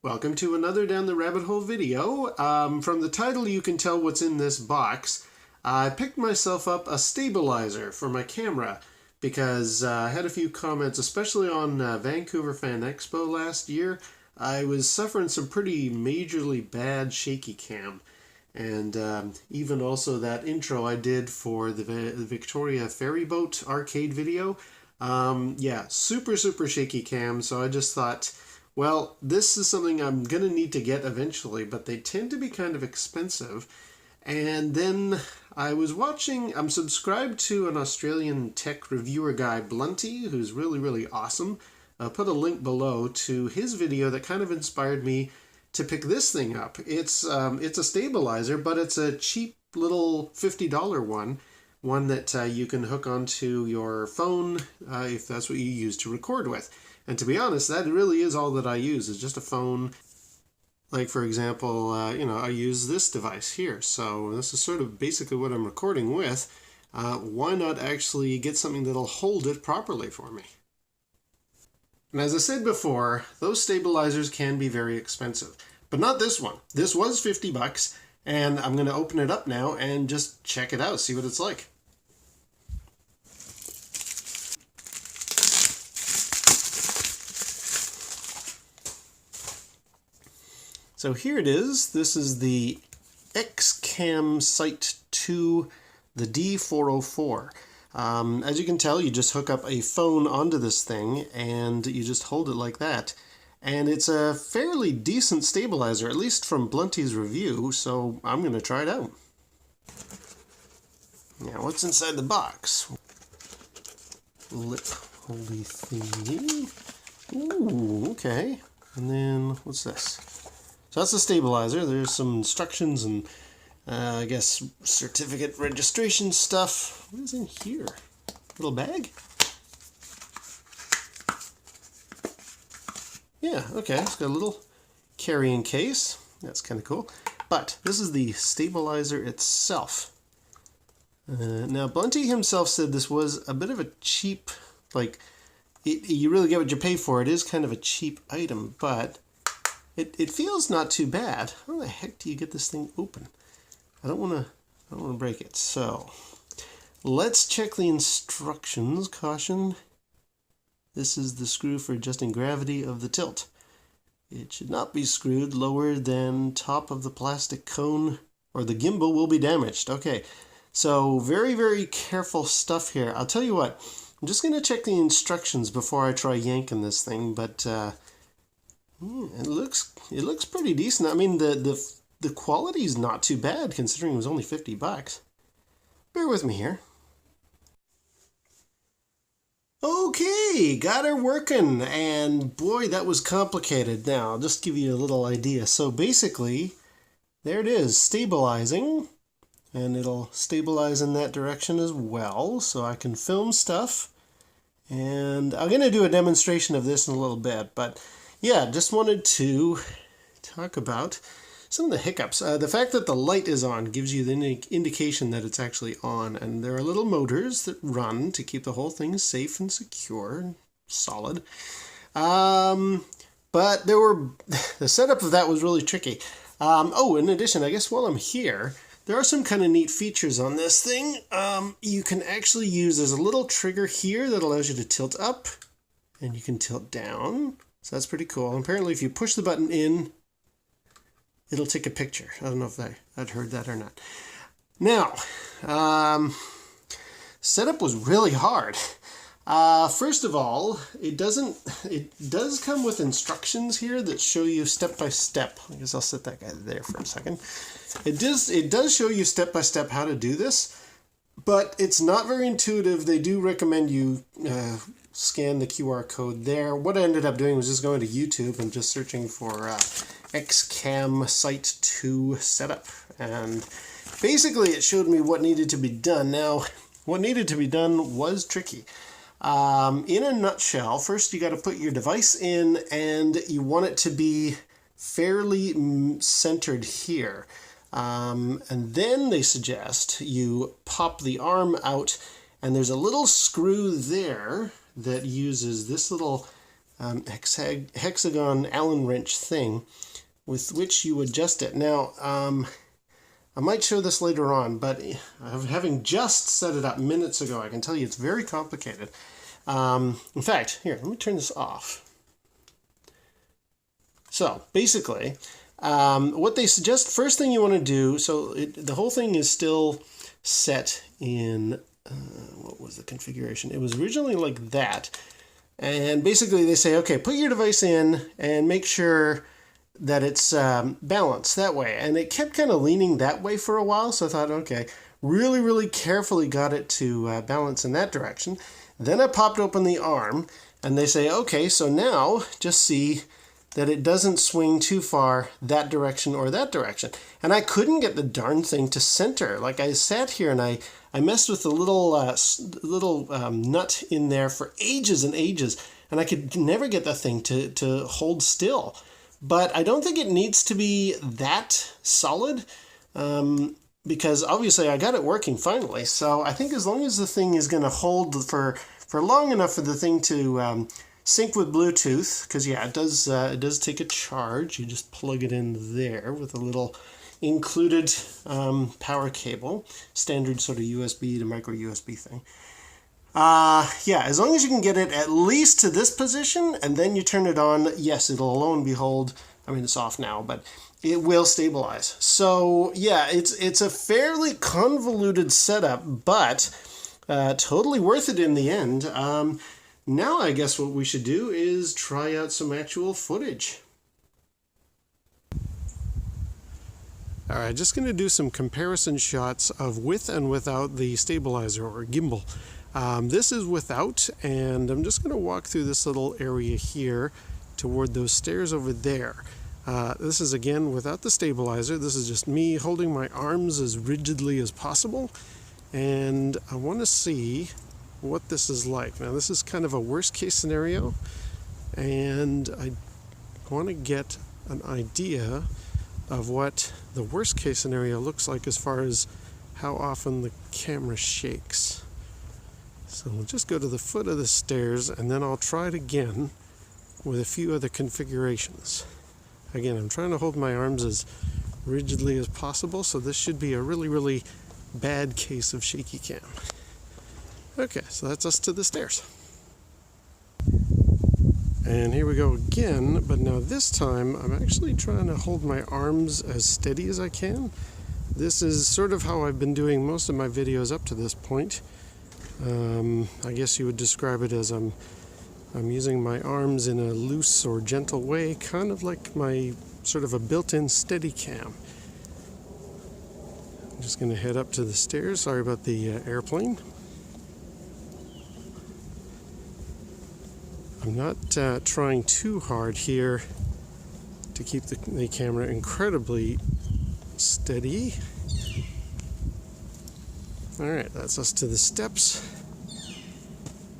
Welcome to another Down the Rabbit Hole video. From the title you can tell what's in this box. I picked myself up a stabilizer for my camera because I had a few comments, especially on Vancouver Fan Expo last year. I was suffering some pretty majorly bad shaky cam. And even also that intro I did for the Victoria Ferry Boat arcade video. Yeah, super shaky cam, so I just thought, well, this is something I'm going to need to get eventually, but they tend to be kind of expensive. And then I was watching, I'm subscribed to an Australian tech reviewer guy, Blunty, who's really awesome. I'll put a link below to his video that kind of inspired me to pick this thing up. It's a stabilizer, but it's a cheap little $50 one that you can hook onto your phone if that's what you use to record with. And to be honest, that really is all that I use, is just a phone. Like, for example, I use this device here. So this is sort of basically what I'm recording with. Why not actually get something that'll hold it properly for me? And as I said before, those stabilizers can be very expensive. But not this one. This was 50 bucks, and I'm going to open it up now and just check it out, see what it's like. So here it is. This is the X-Cam Sight2, the D404. As you can tell, you just hook up a phone onto this thing and you just hold it like that. And it's a fairly decent stabilizer, at least from Blunty's review, so I'm going to try it out. Now, what's inside the box? Lip holdy thingy. Ooh, okay. And then, what's this? So that's the stabilizer. There's some instructions and I guess certificate registration stuff. What is in here? Little bag? Yeah, okay. It's got a little carrying case. That's kind of cool. But this is the stabilizer itself. Now, Blunty himself said this was a bit of a cheap, like, you really get what you pay for. It is kind of a cheap item, but it feels not too bad. How the heck do you get this thing open? I don't want to break it. So let's check the instructions. Caution. This is the screw for adjusting gravity of the tilt. It should not be screwed lower than top of the plastic cone or the gimbal will be damaged. Okay, so very careful stuff here. I'll tell you what, I'm just going to check the instructions before I try yanking this thing, but it looks pretty decent. I mean, the quality's not too bad considering it was only 50 bucks. Bear with me here. Okay, got her working, and boy, that was complicated. Now, I'll just give you a little idea. So basically, there it is, stabilizing, and it'll stabilize in that direction as well, so I can film stuff. And I'm going to do a demonstration of this in a little bit, but yeah, just wanted to talk about some of the hiccups. The fact that the light is on gives you the indication that it's actually on, and there are little motors that run to keep the whole thing safe and secure and solid. But the setup of that was really tricky. Oh, in addition, I guess while I'm here, there are some kind of neat features on this thing. You can actually there's a little trigger here that allows you to tilt up, and you can tilt down. So that's pretty cool. And apparently if you push the button in, it'll take a picture. I don't know if I'd heard that or not. Now, setup was really hard. First of all, it does come with instructions here that show you step by step. I guess I'll set that guy there for a second. It does show you step by step how to do this, but it's not very intuitive. They do recommend you scan the QR code there. What I ended up doing was just going to YouTube and just searching for X-Cam Sight2 setup, and basically it showed me what needed to be done. Now, what needed to be done was tricky. In a nutshell, first you got to put your device in, and you want it to be fairly centered here. And then they suggest you pop the arm out, and there's a little screw there that uses this little hexagon Allen wrench thing with which you adjust it. Now, I might show this later on, but having just set it up minutes ago, I can tell you it's very complicated. In fact, here, let me turn this off. So basically, what they suggest, first thing you want to do, so the whole thing is still set in, what was the configuration? It was originally like that. And basically they say, okay, put your device in and make sure that it's balanced that way. And it kept kind of leaning that way for a while. So I thought, okay, really, really carefully got it to balance in that direction. Then I popped open the arm and they say, okay, so now just see that it doesn't swing too far that direction or that direction. And I couldn't get the darn thing to center. Like I sat here and I messed with the little nut in there for ages and ages, and I could never get the thing to hold still. But I don't think it needs to be that solid, because obviously I got it working finally. So I think as long as the thing is going to hold for long enough for the thing to sync with Bluetooth, because yeah, it does take a charge. You just plug it in there with a little included power cable, standard sort of USB to micro USB thing. Yeah, as long as you can get it at least to this position and then you turn it on, yes, it'll lo and behold, I mean, it's off now, but it will stabilize. So yeah, it's a fairly convoluted setup, but totally worth it in the end. Now I guess what we should do is try out some actual footage. Alright, just going to do some comparison shots of with and without the stabilizer or gimbal. This is without, and I'm just going to walk through this little area here toward those stairs over there. This is again without the stabilizer. This is just me holding my arms as rigidly as possible, and I want to see what this is like. Now this is kind of a worst case scenario, and I want to get an idea of what the worst case scenario looks like as far as how often the camera shakes. So we'll just go to the foot of the stairs and then I'll try it again with a few other configurations. Again, I'm trying to hold my arms as rigidly as possible, so this should be a really, really bad case of shaky cam. Okay, so that's us to the stairs. And here we go again, but now this time I'm actually trying to hold my arms as steady as I can. This is sort of how I've been doing most of my videos up to this point. I guess you would describe it as I'm using my arms in a loose or gentle way, kind of like my sort of a built-in steady cam. I'm just going to head up to the stairs. Sorry about the airplane. I'm not trying too hard here to keep the camera incredibly steady. Alright, that's us to the steps.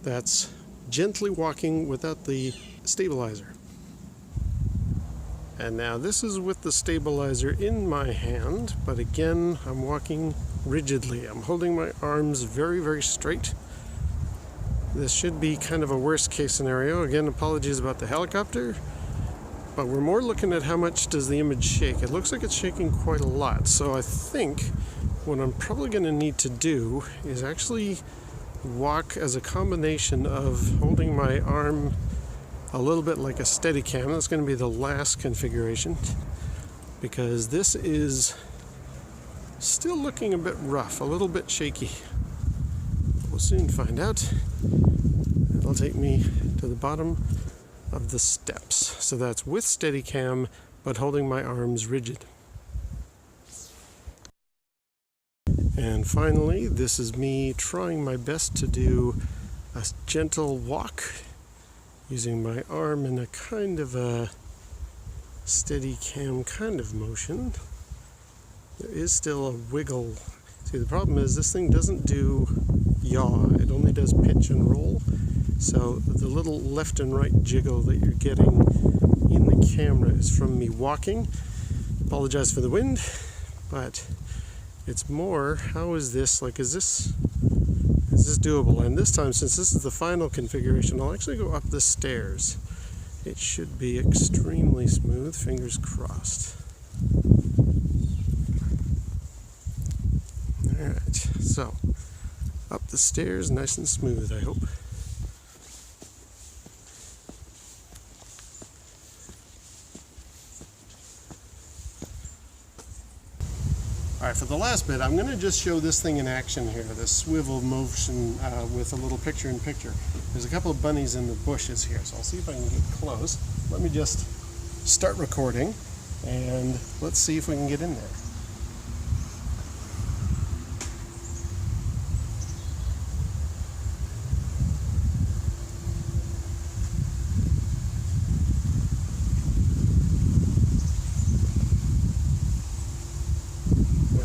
That's gently walking without the stabilizer. And now this is with the stabilizer in my hand, but again, I'm walking rigidly. I'm holding my arms very, very straight. This should be kind of a worst case scenario. Again, apologies about the helicopter, but we're more looking at how much does the image shake. It looks like it's shaking quite a lot, so I think what I'm probably going to need to do is actually walk as a combination of holding my arm a little bit like a steady cam. That's going to be the last configuration, because this is still looking a bit rough, a little bit shaky. We'll soon find out. It'll take me to the bottom of the steps. So that's with Steadicam, but holding my arms rigid. And finally, this is me trying my best to do a gentle walk, using my arm in a kind of a Steadicam kind of motion. There is still a wiggle. See, the problem is this thing doesn't do yaw, it only does pitch and roll. So the little left and right jiggle that you're getting in the camera is from me walking. Apologize for the wind, but it's more, how is this, like, is this doable? And this time, since this is the final configuration, I'll actually go up the stairs. it should be extremely smooth, fingers crossed. Alright, so up the stairs nice and smooth, I hope. Alright, for the last bit, I'm going to just show this thing in action here, this swivel motion with a little picture-in-picture. There's a couple of bunnies in the bushes here, so I'll see if I can get close. Let me just start recording, and let's see if we can get in there.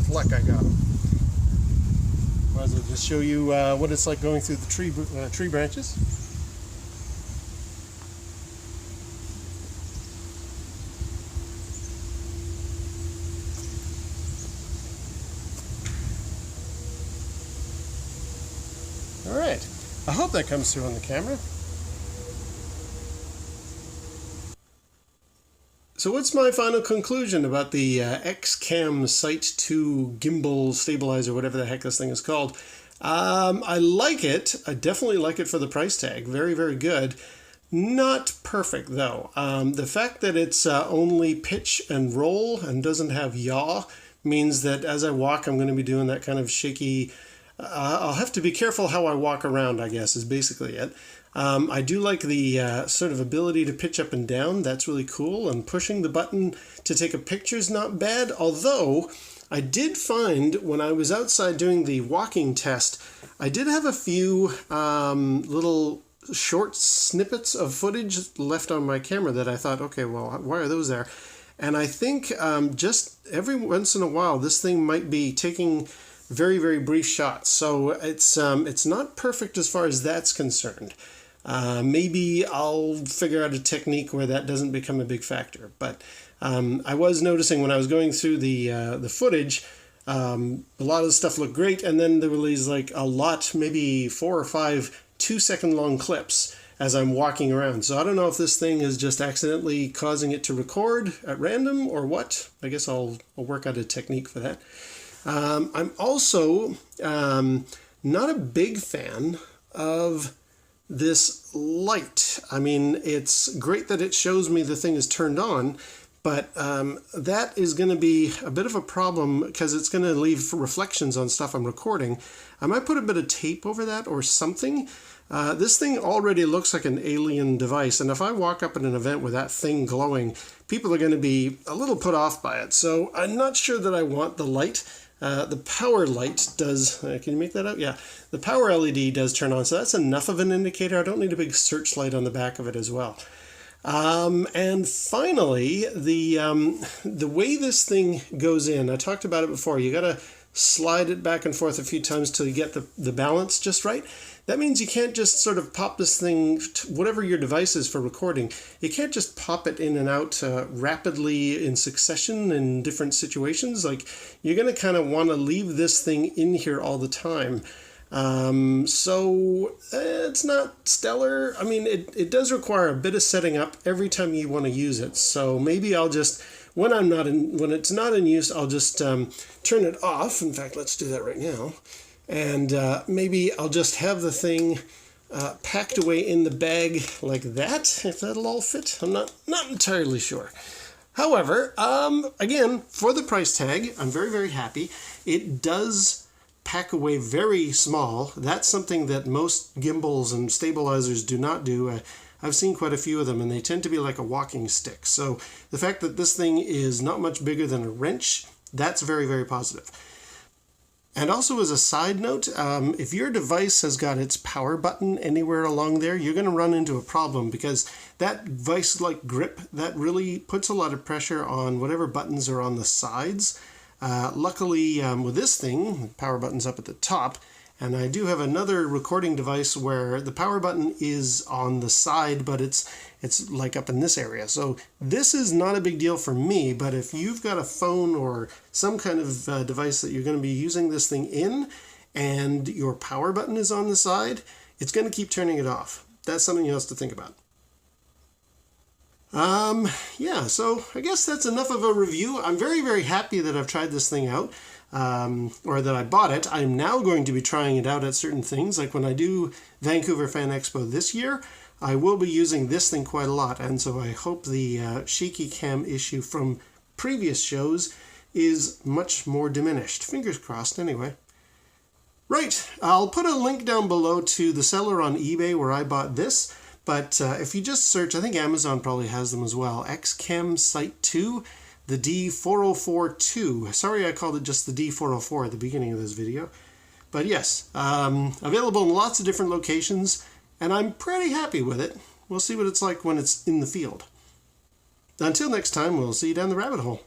Luck, I got them. Might as well just show you what it's like going through the tree branches. All right, I hope that comes through on the camera. So what's my final conclusion about the X-Cam Sight2 gimbal stabilizer, whatever the heck this thing is called? I like it. I definitely like it for the price tag. Very, very good. Not perfect, though. The fact that it's only pitch and roll and doesn't have yaw means that as I walk, I'm going to be doing that kind of shaky... I'll have to be careful how I walk around, I guess, is basically it. I do like the sort of ability to pitch up and down. That's really cool. And pushing the button to take a picture is not bad. Although I did find when I was outside doing the walking test, I did have a few little short snippets of footage left on my camera that I thought, okay, well, why are those there? And I think just every once in a while, this thing might be taking very, very brief shots. So it's not perfect as far as that's concerned. Maybe I'll figure out a technique where that doesn't become a big factor. But I was noticing when I was going through the footage, a lot of the stuff looked great, and then there were these like a lot, maybe 4 or 5 2-second long clips as I'm walking around. So I don't know if this thing is just accidentally causing it to record at random or what. I guess I'll work out a technique for that. I'm also not a big fan of this light. I mean, it's great that it shows me the thing is turned on, but that is going to be a bit of a problem because it's going to leave reflections on stuff I'm recording. I might put a bit of tape over that or something. This thing already looks like an alien device, and if I walk up at an event with that thing glowing, people are going to be a little put off by it. So I'm not sure that I want the light. The power light does, can you make that out? Yeah, the power LED does turn on, so that's enough of an indicator. I don't need a big searchlight on the back of it as well. And finally, the way this thing goes in, I talked about it before, you got to slide it back and forth a few times till you get the balance just right. That means you can't just sort of pop this thing, whatever your device is for recording, you can't just pop it in and out rapidly in succession in different situations. Like, you're going to kind of want to leave this thing in here all the time. So it's not stellar. I mean, it does require a bit of setting up every time you want to use it. So maybe I'll just, when it's not in use, I'll just turn it off. In fact, let's do that right now. And maybe I'll just have the thing packed away in the bag like that, if that'll all fit. I'm not entirely sure. However, again, for the price tag, I'm very, very happy. It does pack away very small. That's something that most gimbals and stabilizers do not do. I've seen quite a few of them, and they tend to be like a walking stick. So the fact that this thing is not much bigger than a wrench, that's very, very positive. And also as a side note, if your device has got its power button anywhere along there, you're going to run into a problem because that vice-like grip, that really puts a lot of pressure on whatever buttons are on the sides. Luckily, with this thing, the power button's up at the top, and I do have another recording device where the power button is on the side, but it's like up in this area. So this is not a big deal for me, but if you've got a phone or some kind of device that you're going to be using this thing in, and your power button is on the side, it's going to keep turning it off. That's something else to think about. Yeah, so I guess that's enough of a review. I'm very, very happy that I've tried this thing out, or that I bought it. I'm now going to be trying it out at certain things, like when I do Vancouver Fan Expo this year, I will be using this thing quite a lot, and so I hope the shaky cam issue from previous shows is much more diminished. Fingers crossed, anyway. Right, I'll put a link down below to the seller on eBay where I bought this. But if you just search, I think Amazon probably has them as well, X-Cam Sight2, the D4042. Sorry I called it just the D404 at the beginning of this video. But yes, available in lots of different locations, and I'm pretty happy with it. We'll see what it's like when it's in the field. Until next time, we'll see you down the rabbit hole.